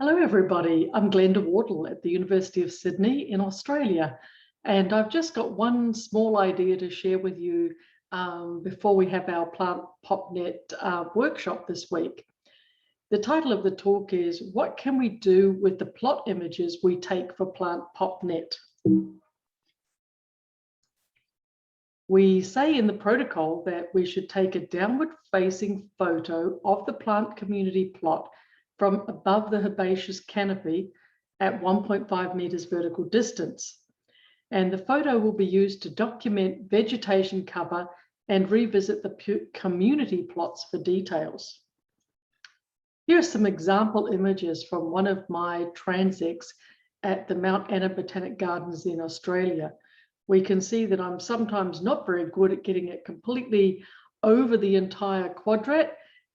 Hello everybody, I'm Glenda Wardle at the University of Sydney in Australia, and I've just got one small idea to share with you before we have our Plantpopnet workshop this week. The title of the talk is, what can we do with the plot images we take for Plantpopnet? We say in the protocol that we should take a downward facing photo of the plant community plot from above the herbaceous canopy at 1.5 meters vertical distance. And the photo will be used to document vegetation cover and revisit the community plots for details. Here are some example images from one of my transects at the Mount Anna Botanic Gardens in Australia. We can see that I'm sometimes not very good at getting it completely over the entire quadrat,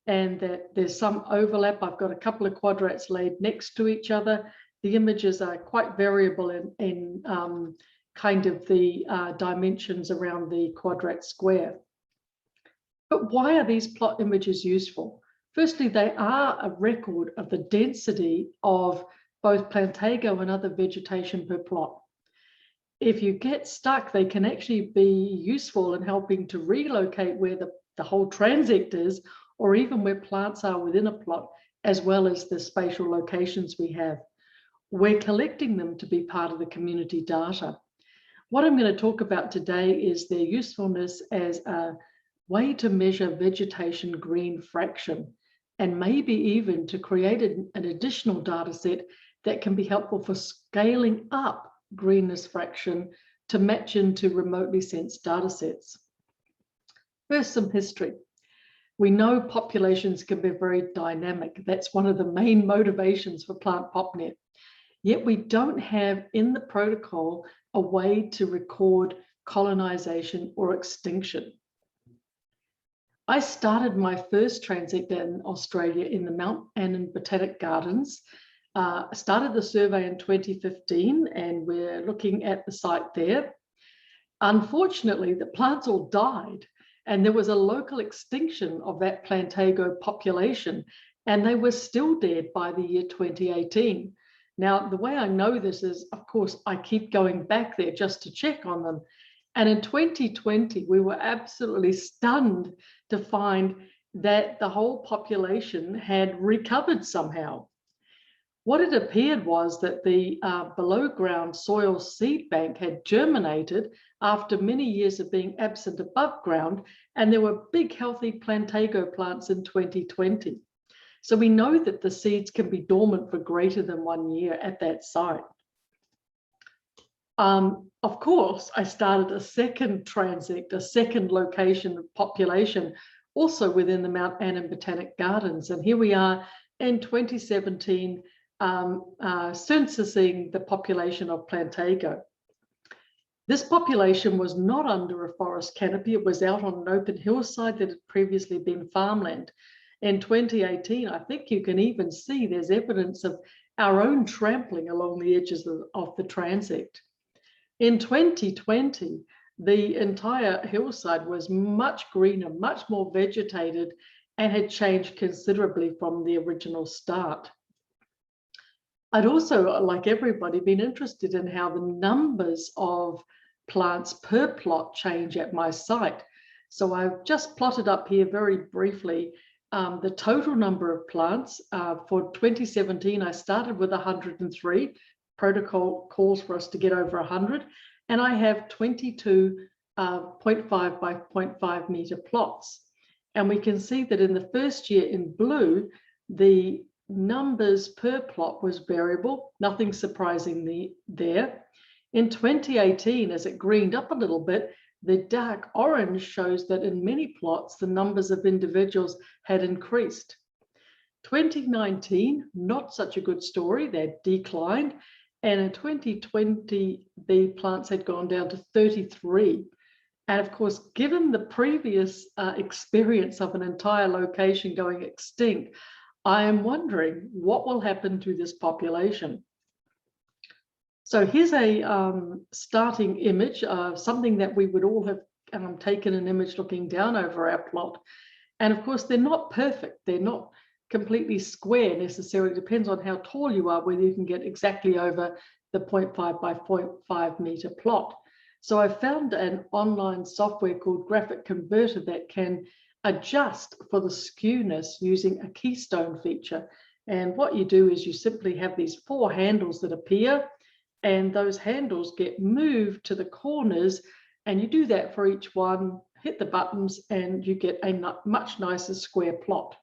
and that there's some overlap. I've got a couple of quadrats laid next to each other. The images are quite variable in kind of the dimensions around the quadrat square. But why are these plot images useful? Firstly, they are a record of the density of both Plantago and other vegetation per plot. If you get stuck, they can actually be useful in helping to relocate where the whole transect is, or even where plants are within a plot, as well as the spatial locations we have. We're collecting them to be part of the community data. What I'm going to talk about today is their usefulness as a way to measure vegetation green fraction, and maybe even to create an additional data set that can be helpful for scaling up greenness fraction to match into remotely sensed data sets. First, some history. We know populations can be very dynamic. That's one of the main motivations for Plantpopnet. Yet we don't have in the protocol a way to record colonization or extinction. I started my first transect in Australia in the Mount Anna Botanic Gardens. I started the survey in 2015, and we're looking at the site there. Unfortunately, the plants all died, and there was a local extinction of that Plantago population, and they were still dead by the year 2018. Now, the way I know this is, of course, I keep going back there just to check on them. And in 2020, we were absolutely stunned to find that the whole population had recovered somehow. What it appeared was that the below ground soil seed bank had germinated after many years of being absent above ground, and there were big healthy Plantago plants in 2020. So we know that the seeds can be dormant for greater than 1 year at that site. Of course, I started a second transect, a second location of population, also within the Mount Anna Botanic Gardens. And here we are in 2017, censusing the population of Plantago. This population was not under a forest canopy. It was out on an open hillside that had previously been farmland. In 2018, I think you can even see there's evidence of our own trampling along the edges of the transect. In 2020, the entire hillside was much greener, much more vegetated, and had changed considerably from the original start. I'd also, like everybody, been interested in how the numbers of plants per plot change at my site. So I've just plotted up here very briefly the total number of plants. For 2017, I started with 103. Protocol calls for us to get over 100. And I have 22 0.5 by 0.5 meter plots. And we can see that in the first year in blue, the numbers per plot was variable, nothing surprising there. In 2018, as it greened up a little bit, the dark orange shows that in many plots, the numbers of individuals had increased. 2019, not such a good story, they declined. And in 2020, the plants had gone down to 33. And of course, given the previous experience of an entire location going extinct, I am wondering what will happen to this population. So here's a starting image of something that we would all have taken an image looking down over our plot. And of course, they're not perfect. They're not completely square necessarily. It depends on how tall you are, whether you can get exactly over the 0.5 by 0.5 meter plot. So I found an online software called Graphic Converter that can adjust for the skewness using a keystone feature. And what you do is you simply have these 4 handles that appear, and those handles get moved to the corners, and you do that for each one, hit the buttons, and you get a much nicer square plot.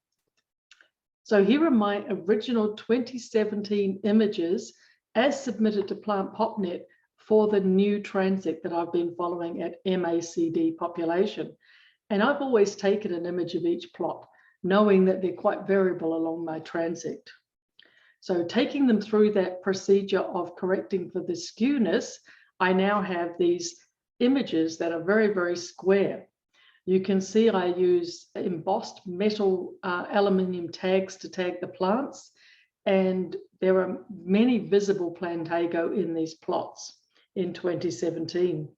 So here are my original 2017 images as submitted to Plantpopnet for the new transect that I've been following at MACD population. And I've always taken an image of each plot, knowing that they're quite variable along my transect. So taking them through that procedure of correcting for the skewness, I now have these images that are very, very square. You can see I use embossed metal aluminium tags to tag the plants, and there are many visible Plantago in these plots in 2017.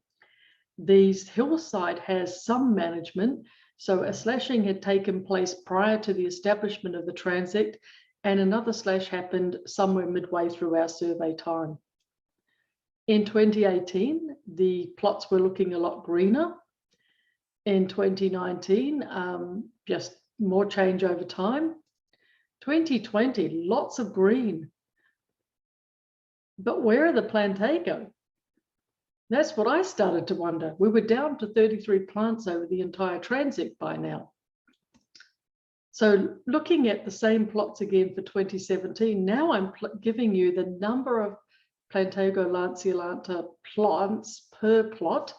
These hillside has some management, so a slashing had taken place prior to the establishment of the transect, and another slash happened somewhere midway through our survey time. In 2018, the plots were looking a lot greener. In 2019, just more change over time. 2020, lots of green. But where are the Plantago? That's what I started to wonder. We were down to 33 plants over the entire transect by now. So looking at the same plots again for 2017, now I'm giving you the number of Plantago lanceolata plants per plot,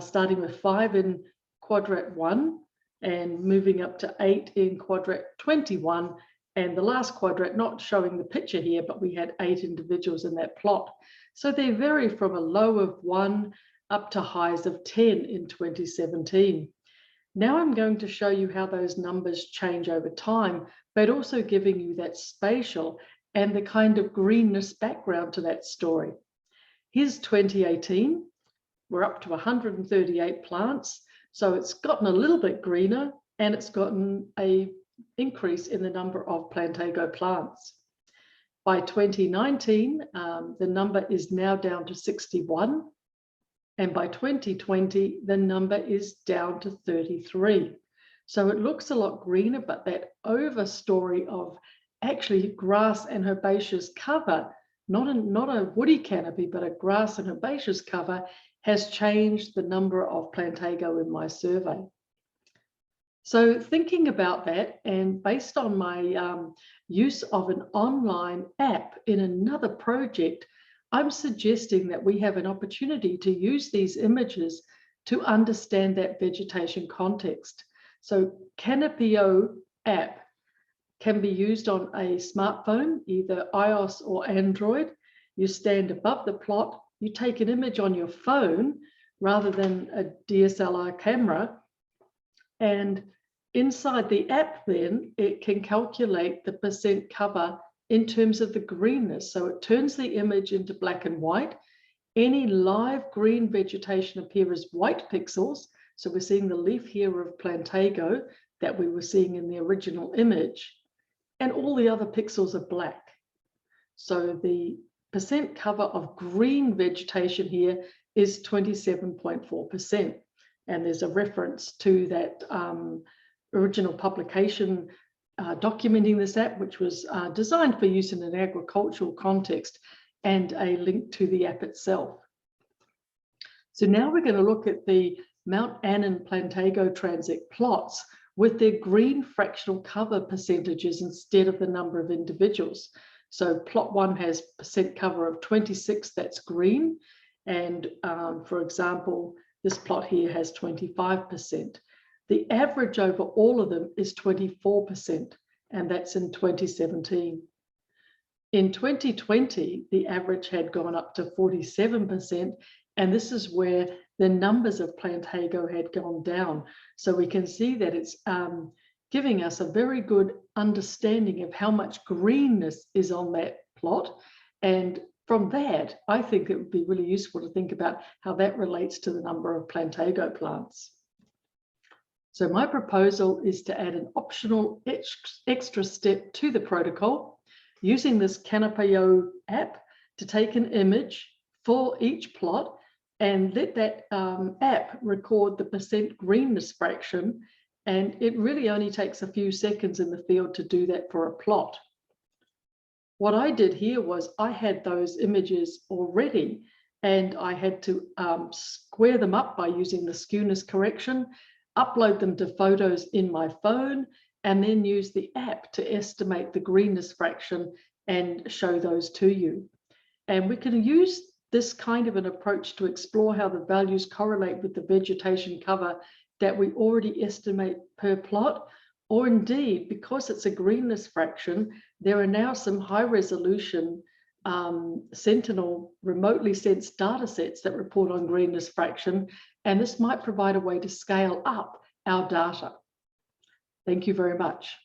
starting with 5 in quadrat 1 and moving up to 8 in quadrat 21. And the last quadrat, not showing the picture here, but we had 8 individuals in that plot. So they vary from a low of 1 up to highs of 10 in 2017. Now I'm going to show you how those numbers change over time, but also giving you that spatial and the kind of greenness background to that story. Here's 2018. We're up to 138 plants. So it's gotten a little bit greener, and it's gotten an increase in the number of Plantago plants. By 2019, the number is now down to 61. And by 2020, the number is down to 33. So it looks a lot greener, but that overstory of actually grass and herbaceous cover, not a woody canopy, but a grass and herbaceous cover, has changed the number of Plantago in my survey. So thinking about that, and based on my use of an online app in another project, I'm suggesting that we have an opportunity to use these images to understand that vegetation context. So Canopio app can be used on a smartphone, either iOS or Android. You stand above the plot, you take an image on your phone rather than a DSLR camera, and inside the app then it can calculate the percent cover in terms of the greenness. So it turns the image into black and white. Any live green vegetation appear as white pixels. So we're seeing the leaf here of Plantago that we were seeing in the original image, and all the other pixels are black. So the percent cover of green vegetation here is 27.4%. And there's a reference to that original publication documenting this app, which was designed for use in an agricultural context, and a link to the app itself. So now we're going to look at the Mount Annan Plantago transect plots with their green fractional cover percentages instead of the number of individuals. So plot 1 has percent cover of 26, that's green. And for example, this plot here has 25%. The average over all of them is 24%, and that's in 2017. In 2020, the average had gone up to 47%, and this is where the numbers of Plantago had gone down. So we can see that it's giving us a very good understanding of how much greenness is on that plot. And from that, I think it would be really useful to think about how that relates to the number of Plantago plants. So my proposal is to add an optional extra step to the protocol using this Canopio app to take an image for each plot and let that app record the percent greenness fraction. And it really only takes a few seconds in the field to do that for a plot. What I did here was I had those images already and I had to square them up by using the skewness correction, upload them to photos in my phone, and then use the app to estimate the greenness fraction and show those to you. And we can use this kind of an approach to explore how the values correlate with the vegetation cover that we already estimate per plot, or indeed, because it's a greenness fraction, there are now some high resolution Sentinel remotely sensed data sets that report on greenness fraction, and this might provide a way to scale up our data. Thank you very much.